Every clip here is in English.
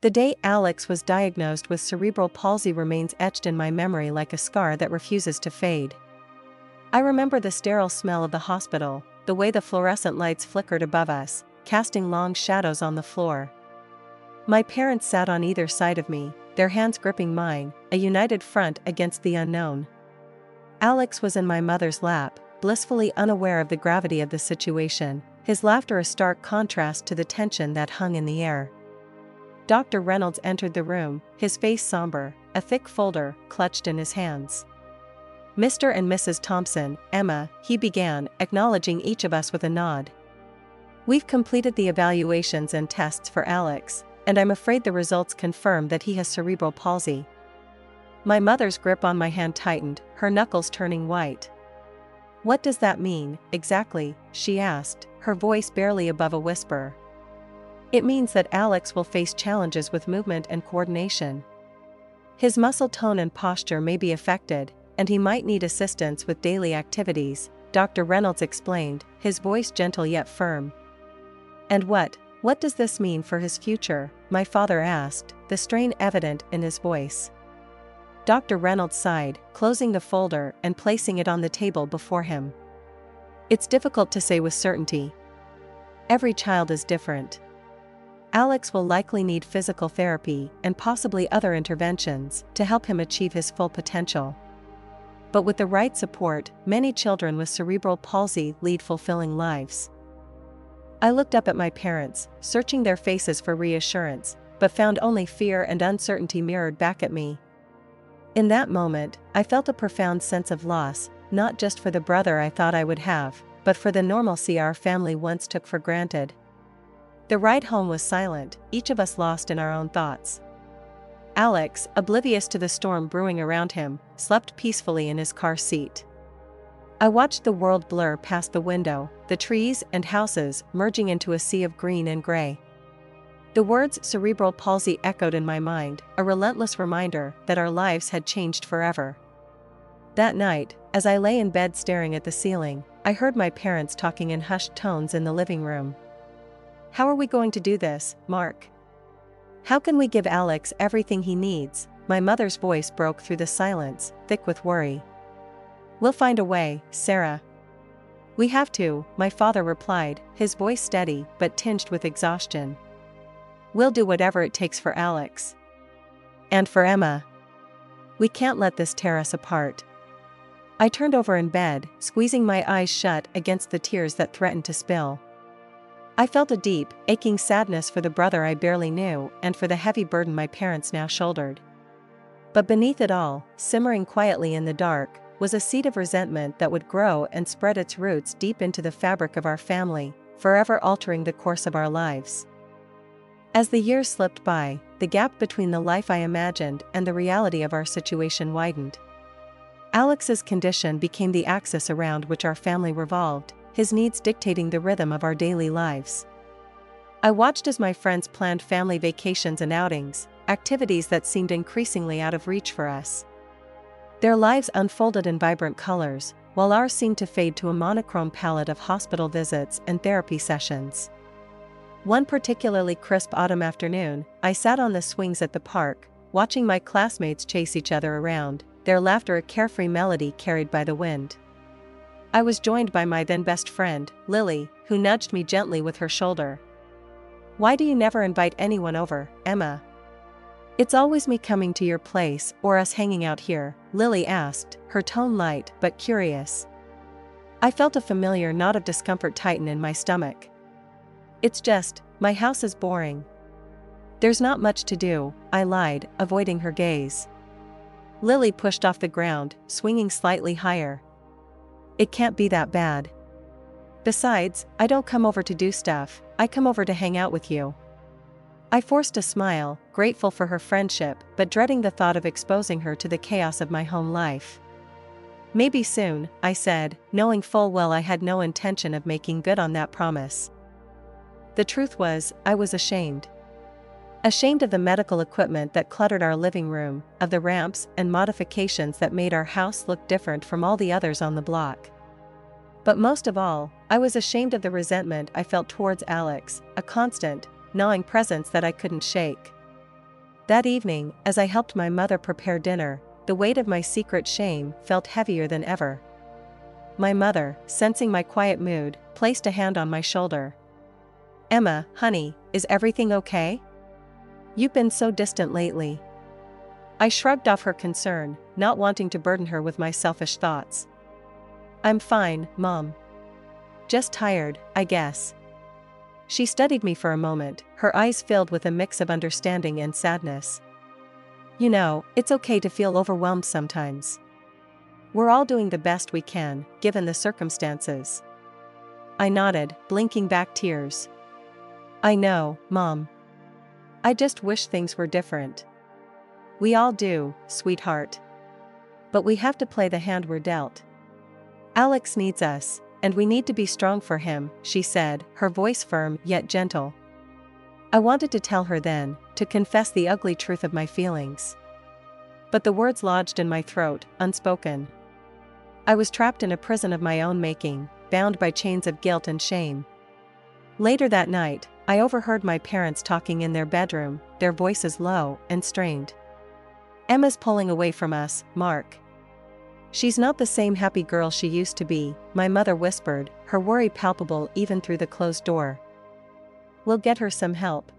The day Alex was diagnosed with cerebral palsy remains etched in my memory like a scar that refuses to fade. I remember the sterile smell of the hospital, the way the fluorescent lights flickered above us, casting long shadows on the floor. My parents sat on either side of me, their hands gripping mine, a united front against the unknown. Alex was in my mother's lap, blissfully unaware of the gravity of the situation, his laughter a stark contrast to the tension that hung in the air. Dr. Reynolds entered the room, his face somber, a thick folder clutched in his hands. "Mr. and Mrs. Thompson, Emma," he began, acknowledging each of us with a nod. "We've completed the evaluations and tests for Alex, and I'm afraid the results confirm that he has cerebral palsy." My mother's grip on my hand tightened, her knuckles turning white. "What does that mean, exactly?" she asked, her voice barely above a whisper. "It means that Alex will face challenges with movement and coordination. His muscle tone and posture may be affected, and he might need assistance with daily activities," Dr. Reynolds explained, his voice gentle yet firm. "And what does this mean for his future?" my father asked, the strain evident in his voice. Dr. Reynolds sighed, closing the folder and placing it on the table before him. "It's difficult to say with certainty. Every child is different. Alex will likely need physical therapy and possibly other interventions to help him achieve his full potential. But with the right support, many children with cerebral palsy lead fulfilling lives." I looked up at my parents, searching their faces for reassurance, but found only fear and uncertainty mirrored back at me. In that moment, I felt a profound sense of loss, not just for the brother I thought I would have, but for the normalcy our family once took for granted. The ride home was silent, each of us lost in our own thoughts. Alex, oblivious to the storm brewing around him, slept peacefully in his car seat. I watched the world blur past the window, the trees and houses merging into a sea of green and gray. The words cerebral palsy echoed in my mind, a relentless reminder that our lives had changed forever. That night, as I lay in bed staring at the ceiling, I heard my parents talking in hushed tones in the living room. "How are we going to do this, Mark? How can we give Alex everything he needs?" My mother's voice broke through the silence, thick with worry. "We'll find a way, Sarah." "We have to," my father replied, his voice steady but tinged with exhaustion. "We'll do whatever it takes for Alex. And for Emma. We can't let this tear us apart." I turned over in bed, squeezing my eyes shut against the tears that threatened to spill. I felt a deep, aching sadness for the brother I barely knew and for the heavy burden my parents now shouldered. But beneath it all, simmering quietly in the dark, was a seed of resentment that would grow and spread its roots deep into the fabric of our family, forever altering the course of our lives. As the years slipped by, the gap between the life I imagined and the reality of our situation widened. Alex's condition became the axis around which our family revolved, his needs dictating the rhythm of our daily lives. I watched as my friends planned family vacations and outings, activities that seemed increasingly out of reach for us. Their lives unfolded in vibrant colors, while ours seemed to fade to a monochrome palette of hospital visits and therapy sessions. One particularly crisp autumn afternoon, I sat on the swings at the park, watching my classmates chase each other around, their laughter a carefree melody carried by the wind. I was joined by my then best friend, Lily, who nudged me gently with her shoulder. "Why do you never invite anyone over, Emma?" "It's always me coming to your place or us hanging out here," Lily asked, her tone light but curious. I felt a familiar knot of discomfort tighten in my stomach. "It's just, my house is boring." "There's not much to do," I lied, avoiding her gaze. Lily pushed off the ground, swinging slightly higher. "It can't be that bad. Besides, I don't come over to do stuff, I come over to hang out with you." I forced a smile, grateful for her friendship but dreading the thought of exposing her to the chaos of my home life. "Maybe soon," I said, knowing full well I had no intention of making good on that promise. The truth was, I was ashamed. Ashamed of the medical equipment that cluttered our living room, of the ramps and modifications that made our house look different from all the others on the block. But most of all, I was ashamed of the resentment I felt towards Alex, a constant, gnawing presence that I couldn't shake. That evening, as I helped my mother prepare dinner, the weight of my secret shame felt heavier than ever. My mother, sensing my quiet mood, placed a hand on my shoulder. "Emma, honey, is everything okay? You've been so distant lately." I shrugged off her concern, not wanting to burden her with my selfish thoughts. "I'm fine, Mom. Just tired, I guess." She studied me for a moment, her eyes filled with a mix of understanding and sadness. "You know, it's okay to feel overwhelmed sometimes. We're all doing the best we can, given the circumstances." I nodded, blinking back tears. "I know, Mom. I just wish things were different." "We all do, sweetheart. But we have to play the hand we're dealt. Alex needs us, and we need to be strong for him," she said, her voice firm yet gentle. I wanted to tell her then, to confess the ugly truth of my feelings. But the words lodged in my throat, unspoken. I was trapped in a prison of my own making, bound by chains of guilt and shame. Later that night, I overheard my parents talking in their bedroom, their voices low and strained. "Emma's pulling away from us, Mark. She's not the same happy girl she used to be," my mother whispered, her worry palpable even through the closed door. "We'll get her some help.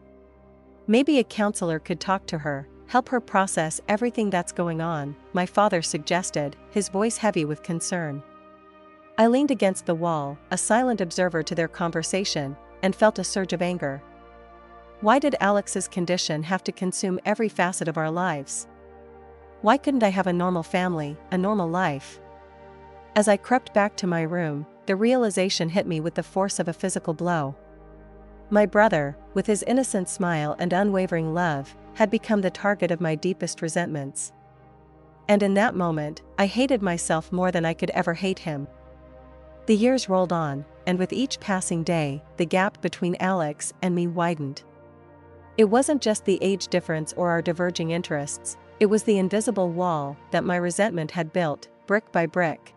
Maybe a counselor could talk to her, help her process everything that's going on," my father suggested, his voice heavy with concern. I leaned against the wall, a silent observer to their conversation, and felt a surge of anger. Why did Alex's condition have to consume every facet of our lives? Why couldn't I have a normal family, a normal life? As I crept back to my room, the realization hit me with the force of a physical blow. My brother, with his innocent smile and unwavering love, had become the target of my deepest resentments. And in that moment, I hated myself more than I could ever hate him. The years rolled on, and with each passing day, the gap between Alex and me widened. It wasn't just the age difference or our diverging interests, it was the invisible wall that my resentment had built, brick by brick.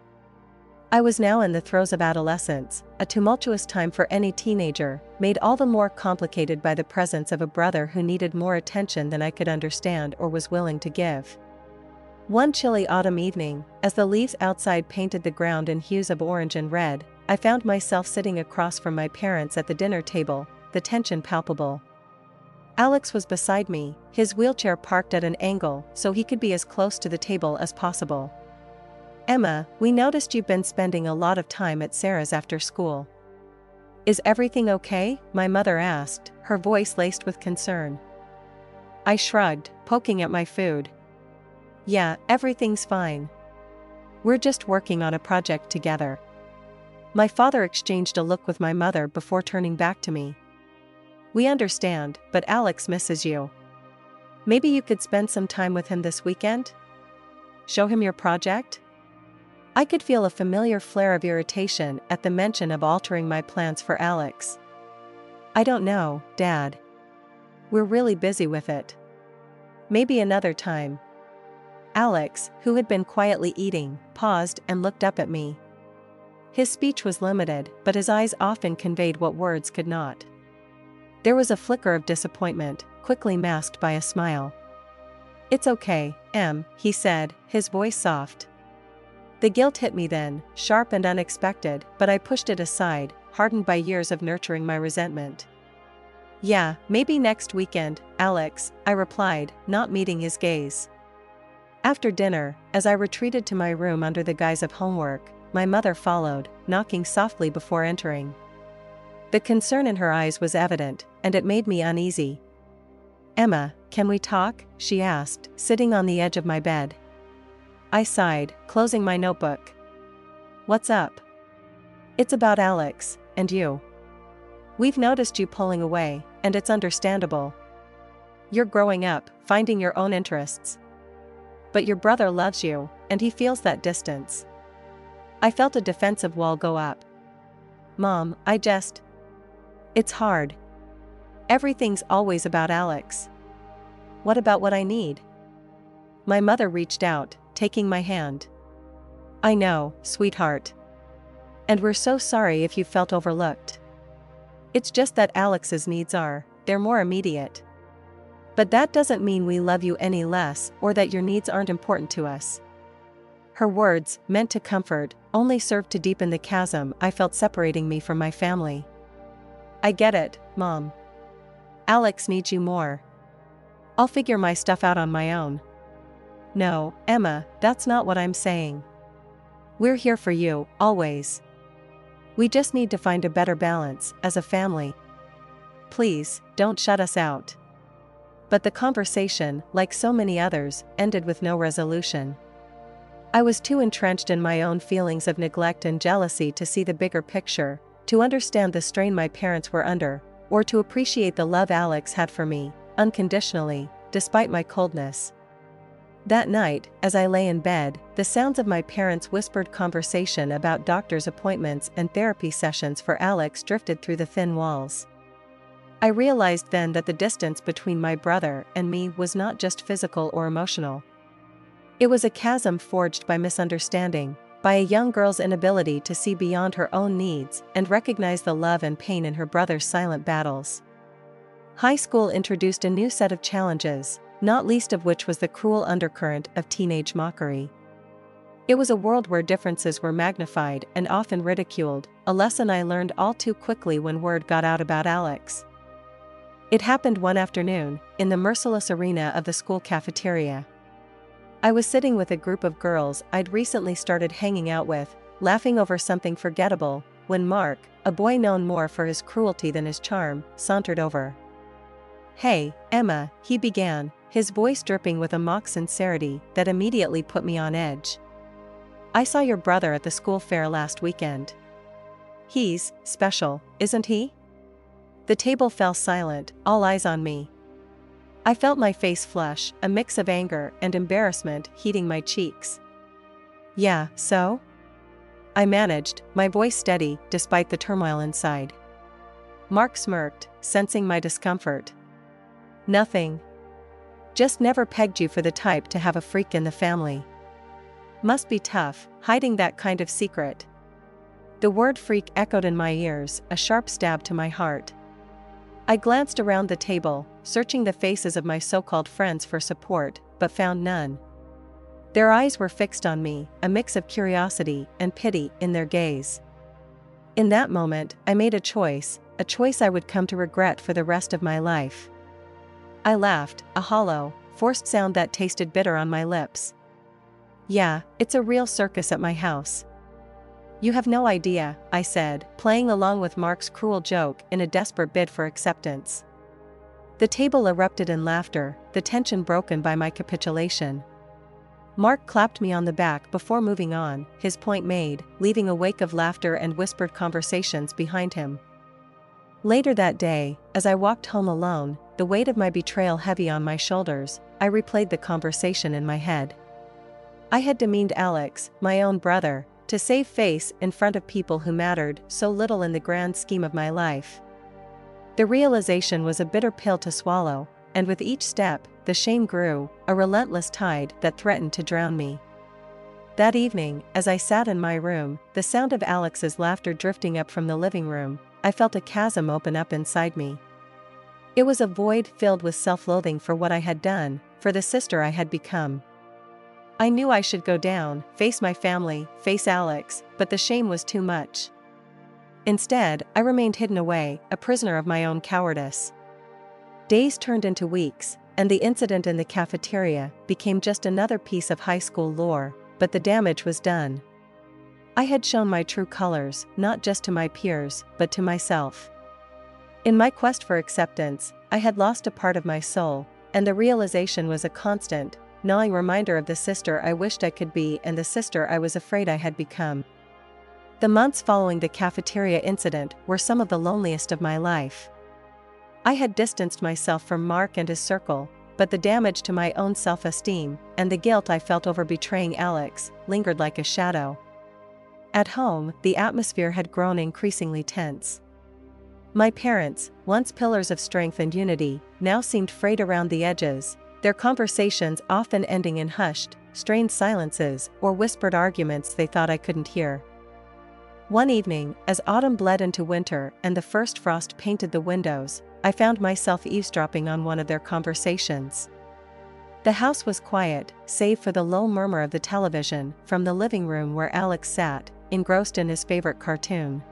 I was now in the throes of adolescence, a tumultuous time for any teenager, made all the more complicated by the presence of a brother who needed more attention than I could understand or was willing to give. One chilly autumn evening, as the leaves outside painted the ground in hues of orange and red, I found myself sitting across from my parents at the dinner table, the tension palpable. Alex was beside me, his wheelchair parked at an angle so he could be as close to the table as possible. "Emma, we noticed you've been spending a lot of time at Sarah's after school. Is everything okay?" my mother asked, her voice laced with concern. I shrugged, poking at my food. "Yeah, everything's fine. We're just working on a project together." My father exchanged a look with my mother before turning back to me. "We understand, but Alex misses you. Maybe you could spend some time with him this weekend? Show him your project?" I could feel a familiar flare of irritation at the mention of altering my plans for Alex. "I don't know, Dad. We're really busy with it. Maybe another time." Alex, who had been quietly eating, paused and looked up at me. His speech was limited, but his eyes often conveyed what words could not. There was a flicker of disappointment, quickly masked by a smile. "It's okay, Em," he said, his voice soft. The guilt hit me then, sharp and unexpected, but I pushed it aside, hardened by years of nurturing my resentment. "Yeah, maybe next weekend, Alex," I replied, not meeting his gaze. After dinner, as I retreated to my room under the guise of homework, my mother followed, knocking softly before entering. The concern in her eyes was evident, and it made me uneasy. "Emma, can we talk?" she asked, sitting on the edge of my bed. I sighed, closing my notebook. "What's up?" "It's about Alex, and you. We've noticed you pulling away, and it's understandable. You're growing up, finding your own interests. But your brother loves you, and he feels that distance." I felt a defensive wall go up. "Mom, It's hard. Everything's always about Alex. What about what I need?" My mother reached out, taking my hand. "I know, sweetheart. And we're so sorry if you felt overlooked. It's just that Alex's needs they're more immediate. But that doesn't mean we love you any less or that your needs aren't important to us." Her words, meant to comfort, only served to deepen the chasm I felt separating me from my family. "I get it, Mom. Alex needs you more. I'll figure my stuff out on my own." "No, Emma, that's not what I'm saying. We're here for you, always. We just need to find a better balance, as a family. Please, don't shut us out." But the conversation, like so many others, ended with no resolution. I was too entrenched in my own feelings of neglect and jealousy to see the bigger picture, to understand the strain my parents were under, or to appreciate the love Alex had for me, unconditionally, despite my coldness. That night, as I lay in bed, the sounds of my parents' whispered conversation about doctor's appointments and therapy sessions for Alex drifted through the thin walls. I realized then that the distance between my brother and me was not just physical or emotional. It was a chasm forged by misunderstanding, by a young girl's inability to see beyond her own needs and recognize the love and pain in her brother's silent battles. High school introduced a new set of challenges, not least of which was the cruel undercurrent of teenage mockery. It was a world where differences were magnified and often ridiculed, a lesson I learned all too quickly when word got out about Alex. It happened one afternoon, in the merciless arena of the school cafeteria. I was sitting with a group of girls I'd recently started hanging out with, laughing over something forgettable, when Mark, a boy known more for his cruelty than his charm, sauntered over. "Hey, Emma," he began, his voice dripping with a mock sincerity that immediately put me on edge. "I saw your brother at the school fair last weekend. He's special, isn't he?" The table fell silent, all eyes on me. I felt my face flush, a mix of anger and embarrassment heating my cheeks. "Yeah, so?" I managed, my voice steady despite the turmoil inside. Mark smirked, sensing my discomfort. "Nothing. Just never pegged you for the type to have a freak in the family. Must be tough, hiding that kind of secret." The word freak echoed in my ears, a sharp stab to my heart. I glanced around the table, searching the faces of my so-called friends for support, but found none. Their eyes were fixed on me, a mix of curiosity and pity in their gaze. In that moment, I made a choice I would come to regret for the rest of my life. I laughed, a hollow, forced sound that tasted bitter on my lips. "Yeah, it's a real circus at my house. You have no idea," I said, playing along with Mark's cruel joke in a desperate bid for acceptance. The table erupted in laughter, the tension broken by my capitulation. Mark clapped me on the back before moving on, his point made, leaving a wake of laughter and whispered conversations behind him. Later that day, as I walked home alone, the weight of my betrayal heavy on my shoulders, I replayed the conversation in my head. I had demeaned Alex, my own brother, to save face in front of people who mattered so little in the grand scheme of my life. The realization was a bitter pill to swallow, and with each step, the shame grew, a relentless tide that threatened to drown me. That evening, as I sat in my room, the sound of Alex's laughter drifting up from the living room, I felt a chasm open up inside me. It was a void filled with self-loathing for what I had done, for the sister I had become. I knew I should go down, face my family, face Alex, but the shame was too much. Instead, I remained hidden away, a prisoner of my own cowardice. Days turned into weeks, and the incident in the cafeteria became just another piece of high school lore, but the damage was done. I had shown my true colors, not just to my peers, but to myself. In my quest for acceptance, I had lost a part of my soul, and the realization was a constant, gnawing reminder of the sister I wished I could be and the sister I was afraid I had become. The months following the cafeteria incident were some of the loneliest of my life. I had distanced myself from Mark and his circle, but the damage to my own self-esteem, and the guilt I felt over betraying Alex, lingered like a shadow. At home, the atmosphere had grown increasingly tense. My parents, once pillars of strength and unity, now seemed frayed around the edges, their conversations often ending in hushed, strained silences or whispered arguments they thought I couldn't hear. One evening, as autumn bled into winter and the first frost painted the windows, I found myself eavesdropping on one of their conversations. The house was quiet, save for the low murmur of the television from the living room where Alex sat, engrossed in his favorite cartoon.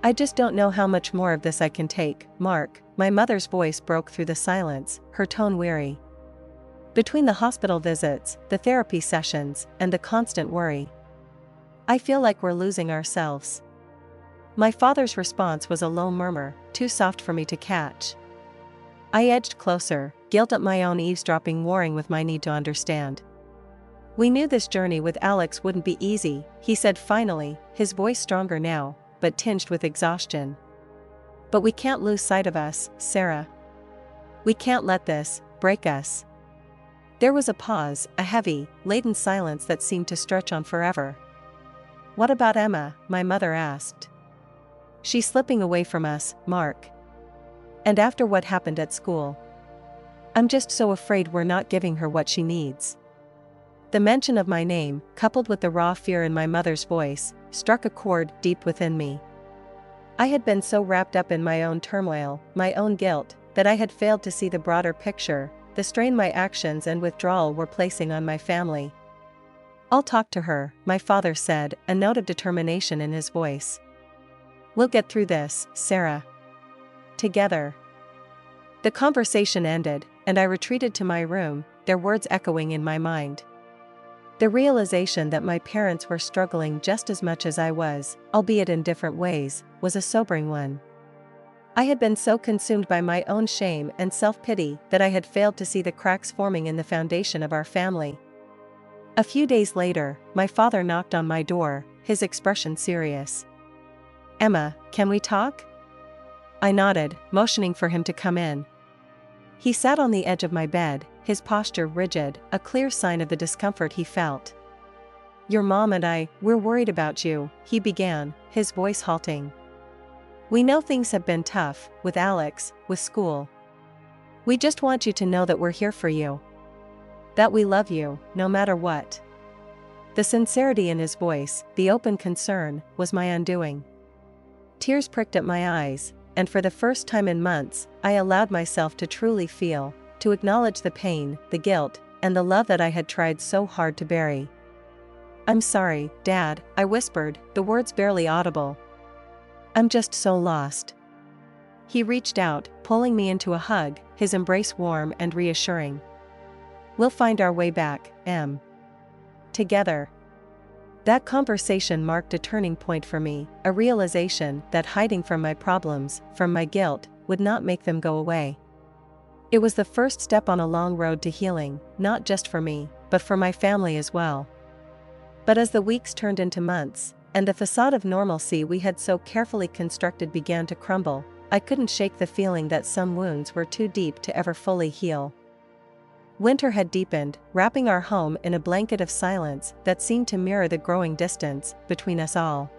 "I just don't know how much more of this I can take, Mark," my mother's voice broke through the silence, her tone weary. "Between the hospital visits, the therapy sessions, and the constant worry, I feel like we're losing ourselves." My father's response was a low murmur, too soft for me to catch. I edged closer, guilt at my own eavesdropping warring with my need to understand. "We knew this journey with Alex wouldn't be easy," he said finally, his voice stronger now, but tinged with exhaustion. "But we can't lose sight of us, Sarah. We can't let this break us." There was a pause, a heavy, laden silence that seemed to stretch on forever. "What about Emma?" my mother asked. "She's slipping away from us, Mark. And after what happened at school, I'm just so afraid we're not giving her what she needs." The mention of my name, coupled with the raw fear in my mother's voice, struck a chord deep within me. I had been so wrapped up in my own turmoil, my own guilt, that I had failed to see the broader picture, the strain my actions and withdrawal were placing on my family. "I'll talk to her," my father said, a note of determination in his voice. "We'll get through this, Sarah. Together." The conversation ended, and I retreated to my room, their words echoing in my mind. The realization that my parents were struggling just as much as I was, albeit in different ways, was a sobering one. I had been so consumed by my own shame and self-pity that I had failed to see the cracks forming in the foundation of our family. A few days later, my father knocked on my door, his expression serious. "Emma, can we talk?" I nodded, motioning for him to come in. He sat on the edge of my bed, his posture rigid, a clear sign of the discomfort he felt. "Your mom and we're worried about you," he began, his voice halting. "We know things have been tough, with Alex, with school. We just want you to know that we're here for you. That we love you, no matter what." The sincerity in his voice, the open concern, was my undoing. Tears pricked at my eyes, and for the first time in months, I allowed myself to truly feel, to acknowledge the pain, the guilt, and the love that I had tried so hard to bury. "I'm sorry, Dad," I whispered, the words barely audible. "I'm just so lost." He reached out, pulling me into a hug, his embrace warm and reassuring. "We'll find our way back, Em. Together." That conversation marked a turning point for me, a realization that hiding from my problems, from my guilt, would not make them go away. It was the first step on a long road to healing, not just for me, but for my family as well. But as the weeks turned into months, and the facade of normalcy we had so carefully constructed began to crumble, I couldn't shake the feeling that some wounds were too deep to ever fully heal. Winter had deepened, wrapping our home in a blanket of silence that seemed to mirror the growing distance between us all.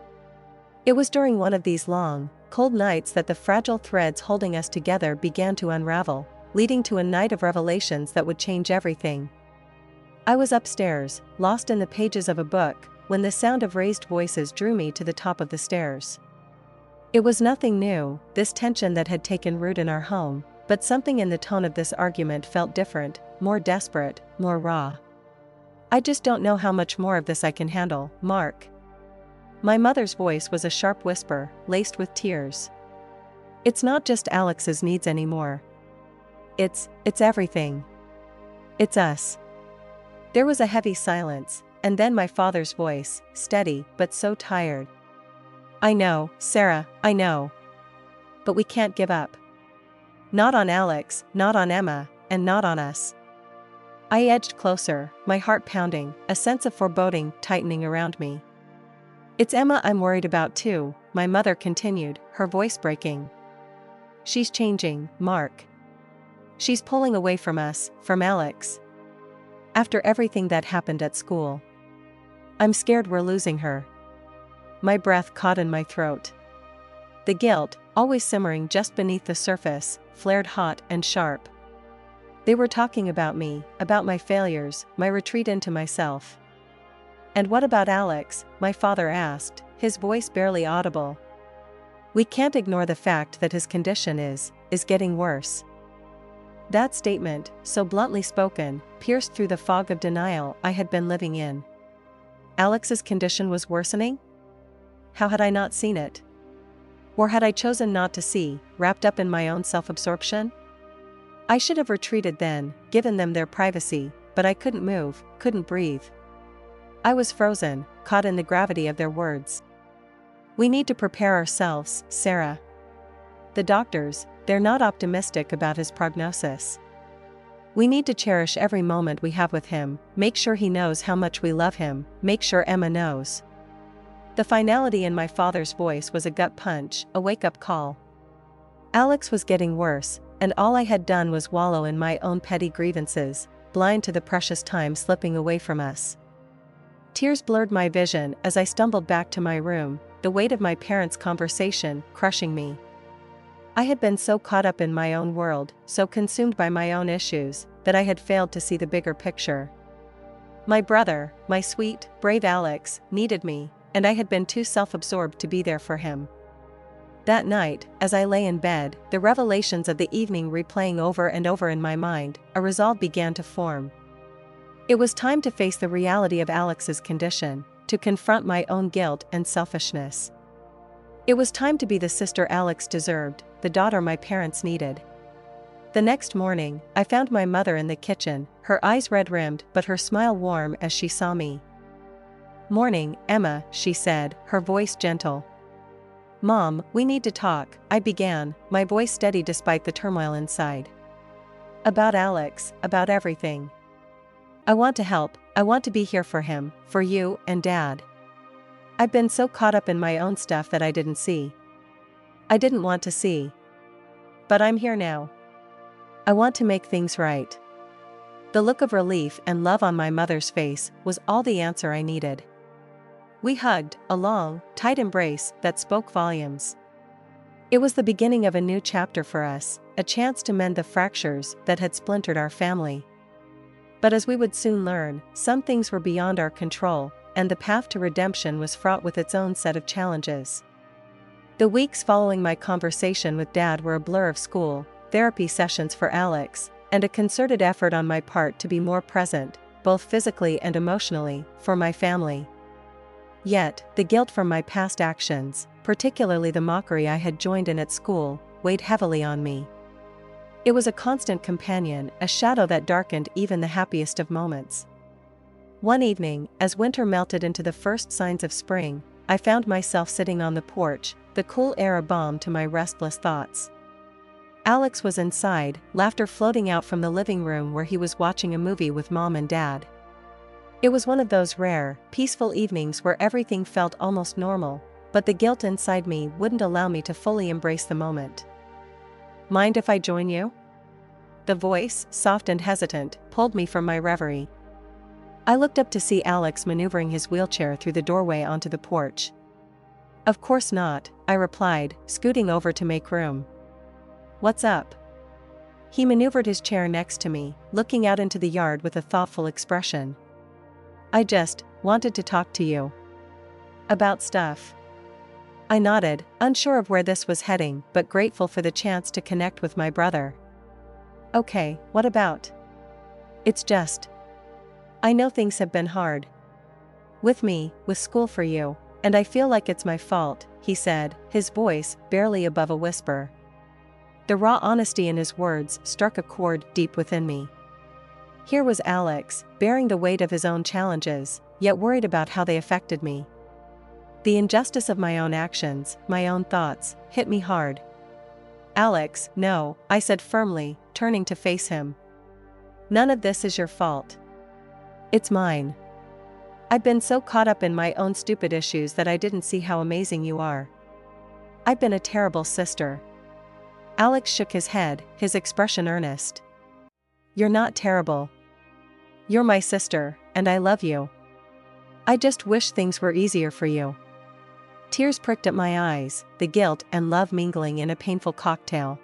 It was during one of these long, cold nights that the fragile threads holding us together began to unravel, leading to a night of revelations that would change everything. I was upstairs, lost in the pages of a book, when the sound of raised voices drew me to the top of the stairs. It was nothing new, this tension that had taken root in our home, but something in the tone of this argument felt different, more desperate, more raw. "I just don't know how much more of this I can handle, Mark." My mother's voice was a sharp whisper, laced with tears. "It's not just Alex's needs anymore. It's everything. It's us." There was a heavy silence, and then my father's voice, steady but so tired. "I know, Sarah, I know. But we can't give up. Not on Alex, not on Emma, and not on us." I edged closer, my heart pounding, a sense of foreboding tightening around me. "It's Emma I'm worried about too," my mother continued, her voice breaking. "She's changing, Mark. She's pulling away from us, from Alex. After everything that happened at school. I'm scared we're losing her." My breath caught in my throat. The guilt, always simmering just beneath the surface, flared hot and sharp. They were talking about me, about my failures, my retreat into myself. "And what about Alex?" my father asked, his voice barely audible. "We can't ignore the fact that his condition is getting worse." That statement, so bluntly spoken, pierced through the fog of denial I had been living in. Alex's condition was worsening? How had I not seen it? Or had I chosen not to see, wrapped up in my own self-absorption? I should have retreated then, given them their privacy, but I couldn't move, couldn't breathe. I was frozen, caught in the gravity of their words. "We need to prepare ourselves, Sarah. The doctors, they're not optimistic about his prognosis. We need to cherish every moment we have with him, make sure he knows how much we love him, make sure Emma knows." The finality in my father's voice was a gut punch, a wake-up call. Alex was getting worse, and all I had done was wallow in my own petty grievances, blind to the precious time slipping away from us. Tears blurred my vision as I stumbled back to my room, the weight of my parents' conversation crushing me. I had been so caught up in my own world, so consumed by my own issues, that I had failed to see the bigger picture. My brother, my sweet, brave Alex, needed me, and I had been too self-absorbed to be there for him. That night, as I lay in bed, the revelations of the evening replaying over and over in my mind, a resolve began to form. It was time to face the reality of Alex's condition, to confront my own guilt and selfishness. It was time to be the sister Alex deserved, the daughter my parents needed. The next morning, I found my mother in the kitchen, her eyes red-rimmed but her smile warm as she saw me. "Morning, Emma," she said, her voice gentle. "Mom, we need to talk," I began, my voice steady despite the turmoil inside. "About Alex, about everything. I want to help, I want to be here for him, for you and Dad. I've been so caught up in my own stuff that I didn't see. I didn't want to see. But I'm here now. I want to make things right." The look of relief and love on my mother's face was all the answer I needed. We hugged, a long, tight embrace that spoke volumes. It was the beginning of a new chapter for us, a chance to mend the fractures that had splintered our family. But as we would soon learn, some things were beyond our control, and the path to redemption was fraught with its own set of challenges. The weeks following my conversation with Dad were a blur of school, therapy sessions for Alex, and a concerted effort on my part to be more present, both physically and emotionally, for my family. Yet, the guilt from my past actions, particularly the mockery I had joined in at school, weighed heavily on me. It was a constant companion, a shadow that darkened even the happiest of moments. One evening, as winter melted into the first signs of spring, I found myself sitting on the porch, the cool air a balm to my restless thoughts. Alex was inside, laughter floating out from the living room where he was watching a movie with Mom and Dad. It was one of those rare, peaceful evenings where everything felt almost normal, but the guilt inside me wouldn't allow me to fully embrace the moment. "Mind if I join you?" The voice, soft and hesitant, pulled me from my reverie. I looked up to see Alex maneuvering his wheelchair through the doorway onto the porch. "Of course not," I replied, scooting over to make room. "What's up?" He maneuvered his chair next to me, looking out into the yard with a thoughtful expression. "I just wanted to talk to you. About stuff." I nodded, unsure of where this was heading, but grateful for the chance to connect with my brother. "Okay, what about?" "It's just, I know things have been hard. With me, with school for you, and I feel like it's my fault," he said, his voice barely above a whisper. The raw honesty in his words struck a chord deep within me. Here was Alex, bearing the weight of his own challenges, yet worried about how they affected me. The injustice of my own actions, my own thoughts, hit me hard. "Alex, no," I said firmly, turning to face him. "None of this is your fault. It's mine. I've been so caught up in my own stupid issues that I didn't see how amazing you are. I've been a terrible sister." Alex shook his head, his expression earnest. "You're not terrible. You're my sister, and I love you. I just wish things were easier for you." Tears pricked at my eyes, the guilt and love mingling in a painful cocktail.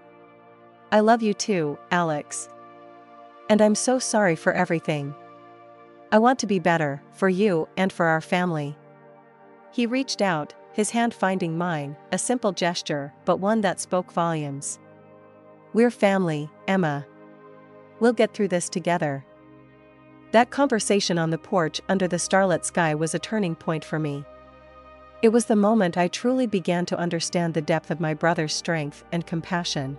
"I love you too, Alex. And I'm so sorry for everything. I want to be better, for you and for our family." He reached out, his hand finding mine, a simple gesture, but one that spoke volumes. "We're family, Emma. We'll get through this together." That conversation on the porch under the starlit sky was a turning point for me. It was the moment I truly began to understand the depth of my brother's strength and compassion.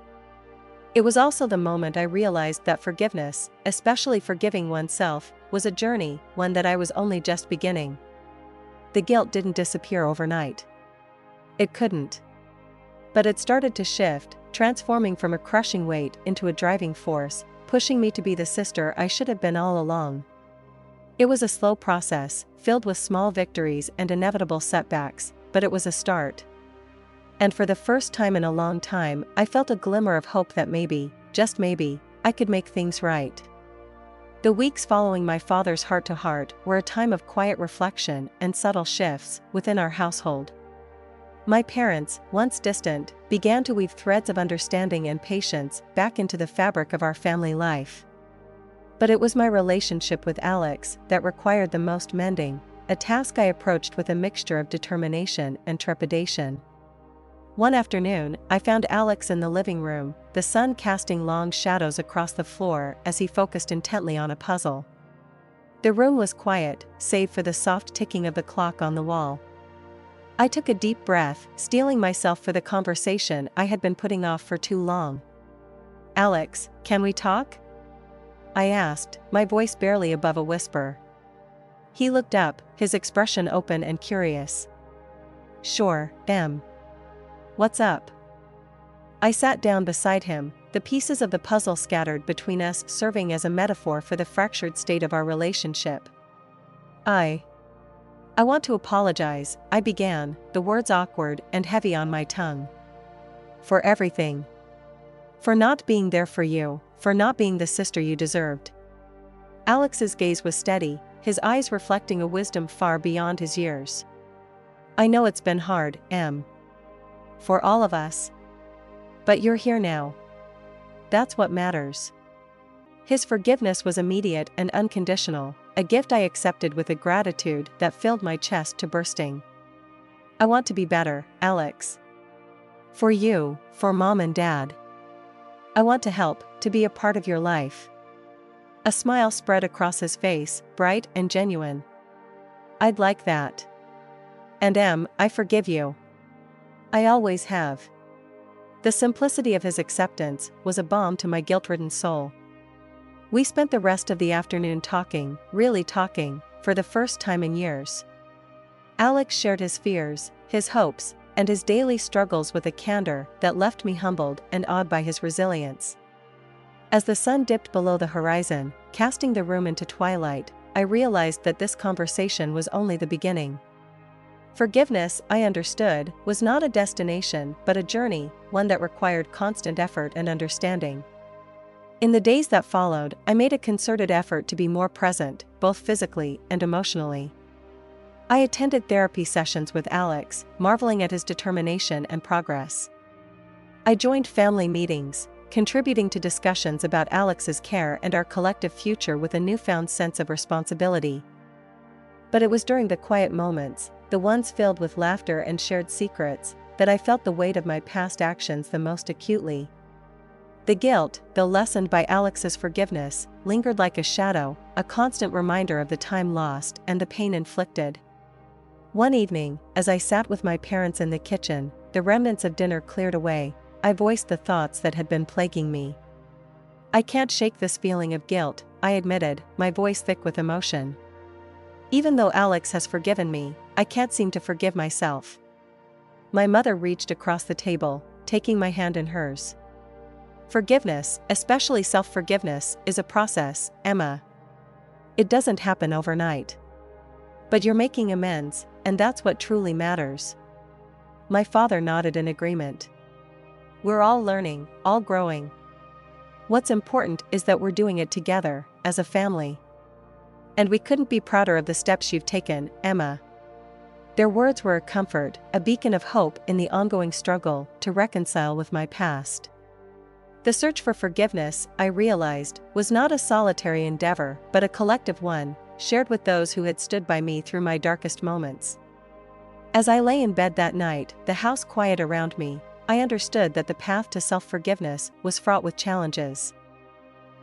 It was also the moment I realized that forgiveness, especially forgiving oneself, was a journey, one that I was only just beginning. The guilt didn't disappear overnight. It couldn't. But it started to shift, transforming from a crushing weight into a driving force, pushing me to be the sister I should have been all along. It was a slow process, filled with small victories and inevitable setbacks, but it was a start. And for the first time in a long time, I felt a glimmer of hope that maybe, just maybe, I could make things right. The weeks following my father's heart-to-heart were a time of quiet reflection and subtle shifts within our household. My parents, once distant, began to weave threads of understanding and patience back into the fabric of our family life. But it was my relationship with Alex that required the most mending, a task I approached with a mixture of determination and trepidation. One afternoon, I found Alex in the living room, the sun casting long shadows across the floor as he focused intently on a puzzle. The room was quiet, save for the soft ticking of the clock on the wall. I took a deep breath, steeling myself for the conversation I had been putting off for too long. "Alex, can we talk?" I asked, my voice barely above a whisper. He looked up, his expression open and curious. "Sure, Em. What's up?" I sat down beside him, the pieces of the puzzle scattered between us serving as a metaphor for the fractured state of our relationship. I want to apologize," I began, the words awkward and heavy on my tongue. "For everything. For not being there for you, for not being the sister you deserved." Alex's gaze was steady, his eyes reflecting a wisdom far beyond his years. "I know it's been hard, Em. For all of us. But you're here now. That's what matters." His forgiveness was immediate and unconditional, a gift I accepted with a gratitude that filled my chest to bursting. "I want to be better, Alex. For you, for Mom and Dad. I want to help, to be a part of your life." A smile spread across his face, bright and genuine. "I'd like that. And Em, I forgive you. I always have." The simplicity of his acceptance was a balm to my guilt-ridden soul. We spent the rest of the afternoon talking, really talking, for the first time in years. Alex shared his fears, his hopes, and his daily struggles with a candor that left me humbled and awed by his resilience. As the sun dipped below the horizon, casting the room into twilight, I realized that this conversation was only the beginning. Forgiveness, I understood, was not a destination but a journey, one that required constant effort and understanding. In the days that followed, I made a concerted effort to be more present, both physically and emotionally. I attended therapy sessions with Alex, marveling at his determination and progress. I joined family meetings, contributing to discussions about Alex's care and our collective future with a newfound sense of responsibility. But it was during the quiet moments, the ones filled with laughter and shared secrets, that I felt the weight of my past actions the most acutely. The guilt, though lessened by Alex's forgiveness, lingered like a shadow, a constant reminder of the time lost and the pain inflicted. One evening, as I sat with my parents in the kitchen, the remnants of dinner cleared away, I voiced the thoughts that had been plaguing me. "I can't shake this feeling of guilt," I admitted, my voice thick with emotion. "Even though Alex has forgiven me, I can't seem to forgive myself." My mother reached across the table, taking my hand in hers. "Forgiveness, especially self-forgiveness, is a process, Emma. It doesn't happen overnight. But you're making amends, and that's what truly matters." My father nodded in agreement. "We're all learning, all growing. What's important is that we're doing it together, as a family. And we couldn't be prouder of the steps you've taken, Emma." Their words were a comfort, a beacon of hope in the ongoing struggle to reconcile with my past. The search for forgiveness, I realized, was not a solitary endeavor but a collective one, shared with those who had stood by me through my darkest moments. As I lay in bed that night, the house quiet around me, I understood that the path to self-forgiveness was fraught with challenges.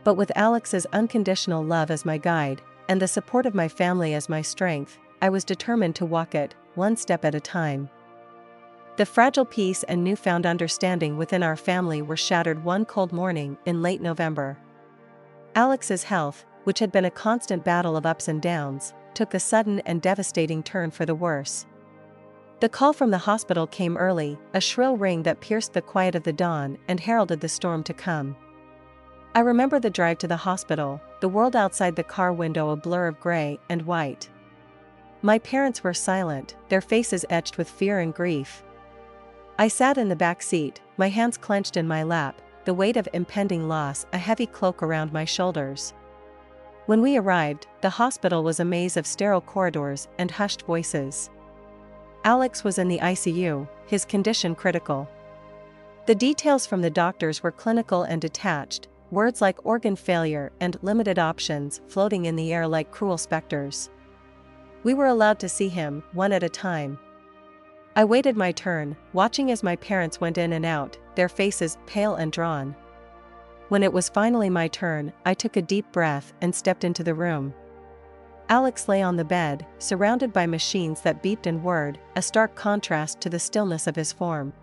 But with Alex's unconditional love as my guide, and the support of my family as my strength, I was determined to walk it, one step at a time. The fragile peace and newfound understanding within our family were shattered one cold morning in late November. Alex's health, which had been a constant battle of ups and downs, took a sudden and devastating turn for the worse. The call from the hospital came early, a shrill ring that pierced the quiet of the dawn and heralded the storm to come. I remember the drive to the hospital, the world outside the car window a blur of gray and white. My parents were silent, their faces etched with fear and grief. I sat in the back seat, my hands clenched in my lap, the weight of impending loss a heavy cloak around my shoulders. When we arrived, the hospital was a maze of sterile corridors and hushed voices. Alex was in the ICU, his condition critical. The details from the doctors were clinical and detached, words like organ failure and limited options floating in the air like cruel specters. We were allowed to see him, one at a time. I waited my turn, watching as my parents went in and out, their faces pale and drawn. When it was finally my turn, I took a deep breath and stepped into the room. Alex lay on the bed, surrounded by machines that beeped and whirred, a stark contrast to the stillness of his form.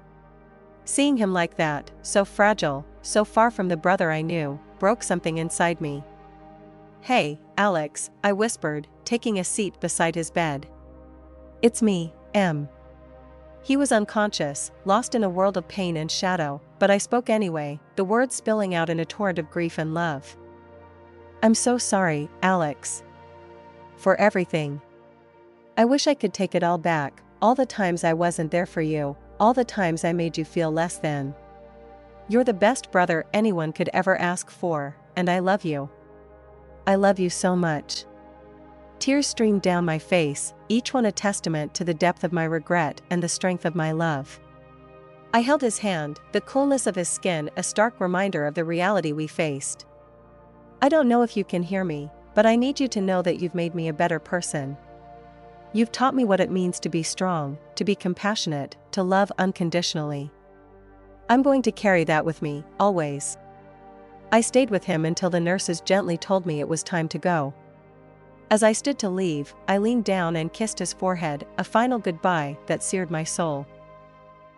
Seeing him like that, so fragile, so far from the brother I knew, broke something inside me. "Hey, Alex," I whispered, taking a seat beside his bed. "It's me, Em." He was unconscious, lost in a world of pain and shadow, but I spoke anyway, the words spilling out in a torrent of grief and love. "I'm so sorry, Alex. For everything. I wish I could take it all back, all the times I wasn't there for you, all the times I made you feel less than. You're the best brother anyone could ever ask for, and I love you. I love you so much." Tears streamed down my face, each one a testament to the depth of my regret and the strength of my love. I held his hand, the coolness of his skin a stark reminder of the reality we faced. "I don't know if you can hear me, but I need you to know that you've made me a better person. You've taught me what it means to be strong, to be compassionate, to love unconditionally. I'm going to carry that with me, always." I stayed with him until the nurses gently told me it was time to go. As I stood to leave, I leaned down and kissed his forehead, a final goodbye that seared my soul.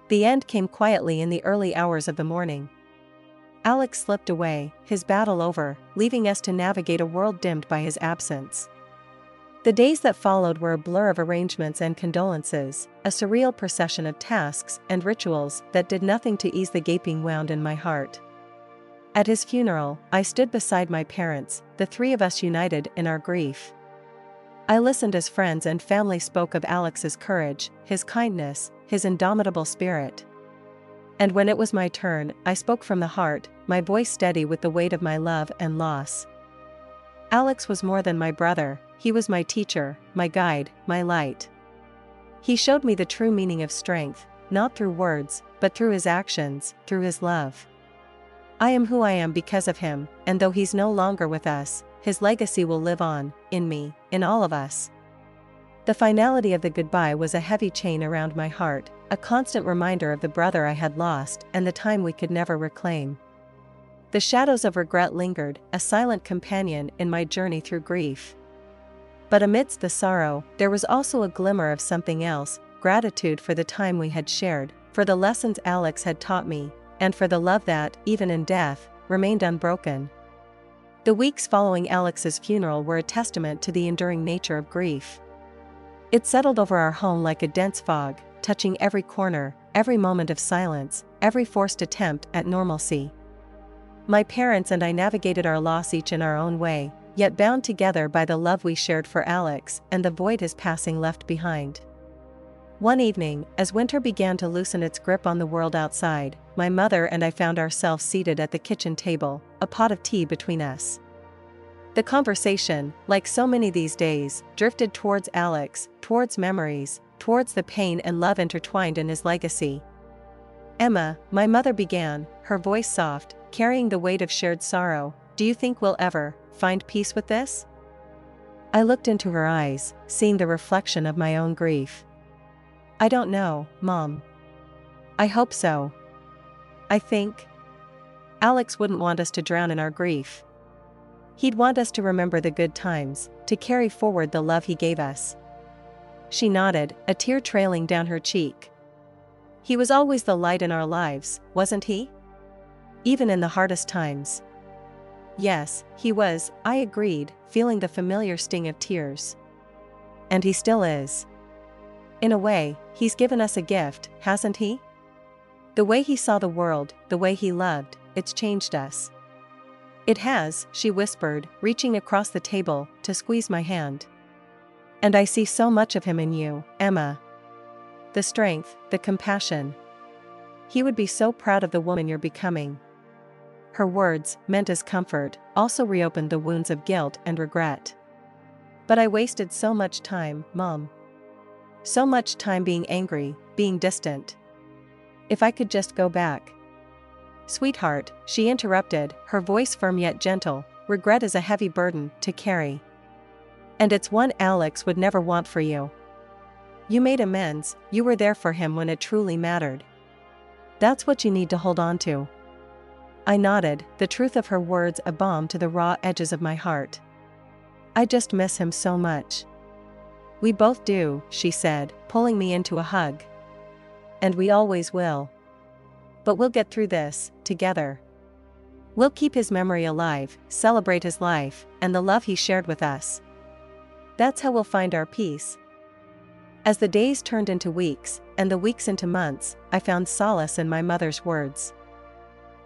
The end came quietly in the early hours of the morning. Alex slipped away, his battle over, leaving us to navigate a world dimmed by his absence. The days that followed were a blur of arrangements and condolences, a surreal procession of tasks and rituals that did nothing to ease the gaping wound in my heart. At his funeral, I stood beside my parents, the three of us united in our grief. I listened as friends and family spoke of Alex's courage, his kindness, his indomitable spirit. And when it was my turn, I spoke from the heart, my voice steady with the weight of my love and loss. Alex was more than my brother, he was my teacher, my guide, my light. He showed me the true meaning of strength, not through words, but through his actions, through his love. I am who I am because of him, and though he's no longer with us, his legacy will live on, in me, in all of us. The finality of the goodbye was a heavy chain around my heart, a constant reminder of the brother I had lost and the time we could never reclaim. The shadows of regret lingered, a silent companion in my journey through grief. But amidst the sorrow, there was also a glimmer of something else, gratitude for the time we had shared, for the lessons Alex had taught me, and for the love that, even in death, remained unbroken. The weeks following Alex's funeral were a testament to the enduring nature of grief. It settled over our home like a dense fog, touching every corner, every moment of silence, every forced attempt at normalcy. My parents and I navigated our loss each in our own way, yet bound together by the love we shared for Alex and the void his passing left behind. One evening, as winter began to loosen its grip on the world outside, my mother and I found ourselves seated at the kitchen table, a pot of tea between us. The conversation, like so many these days, drifted towards Alex, towards memories, towards the pain and love intertwined in his legacy. "Emma," my mother began, her voice soft, carrying the weight of shared sorrow, "do you think we'll ever find peace with this?" I looked into her eyes, seeing the reflection of my own grief. I don't know, Mom. I hope so. I think Alex wouldn't want us to drown in our grief. He'd want us to remember the good times, to carry forward the love he gave us. She nodded, a tear trailing down her cheek. He was always the light in our lives, wasn't he? Even in the hardest times. Yes, he was, I agreed, feeling the familiar sting of tears. And he still is. In a way, he's given us a gift, hasn't he? The way he saw the world, the way he loved, it's changed us. It has, she whispered, reaching across the table to squeeze my hand. And I see so much of him in you, Emma. The strength, the compassion. He would be so proud of the woman you're becoming. Her words, meant as comfort, also reopened the wounds of guilt and regret. But I wasted so much time, Mom. So much time being angry, being distant. If I could just go back. Sweetheart, she interrupted, her voice firm yet gentle, regret is a heavy burden to carry. And it's one Alex would never want for you. You made amends, you were there for him when it truly mattered. That's what you need to hold on to. I nodded, the truth of her words a balm to the raw edges of my heart. I just miss him so much. We both do, she said, pulling me into a hug. And we always will. But we'll get through this, together. We'll keep his memory alive, celebrate his life, and the love he shared with us. That's how we'll find our peace. As the days turned into weeks, and the weeks into months, I found solace in my mother's words.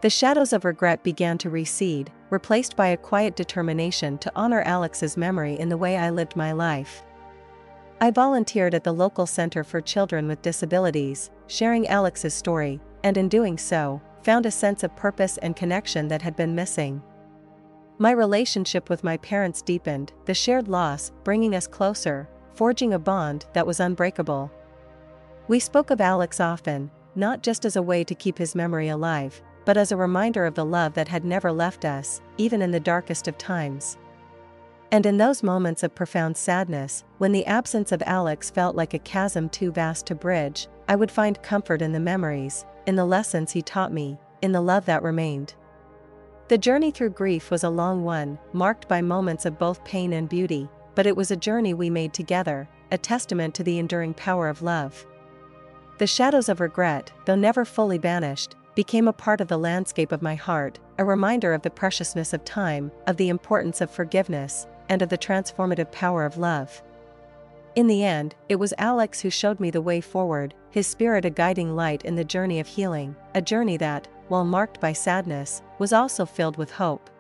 The shadows of regret began to recede, replaced by a quiet determination to honor Alex's memory in the way I lived my life. I volunteered at the local Center for Children with Disabilities, sharing Alex's story, and in doing so, found a sense of purpose and connection that had been missing. My relationship with my parents deepened, the shared loss bringing us closer, forging a bond that was unbreakable. We spoke of Alex often, not just as a way to keep his memory alive, but as a reminder of the love that had never left us, even in the darkest of times. And in those moments of profound sadness, when the absence of Alex felt like a chasm too vast to bridge, I would find comfort in the memories, in the lessons he taught me, in the love that remained. The journey through grief was a long one, marked by moments of both pain and beauty, but it was a journey we made together, a testament to the enduring power of love. The shadows of regret, though never fully banished, became a part of the landscape of my heart, a reminder of the preciousness of time, of the importance of forgiveness, and of the transformative power of love. In the end, it was Alex who showed me the way forward, his spirit a guiding light in the journey of healing, a journey that, while marked by sadness, was also filled with hope.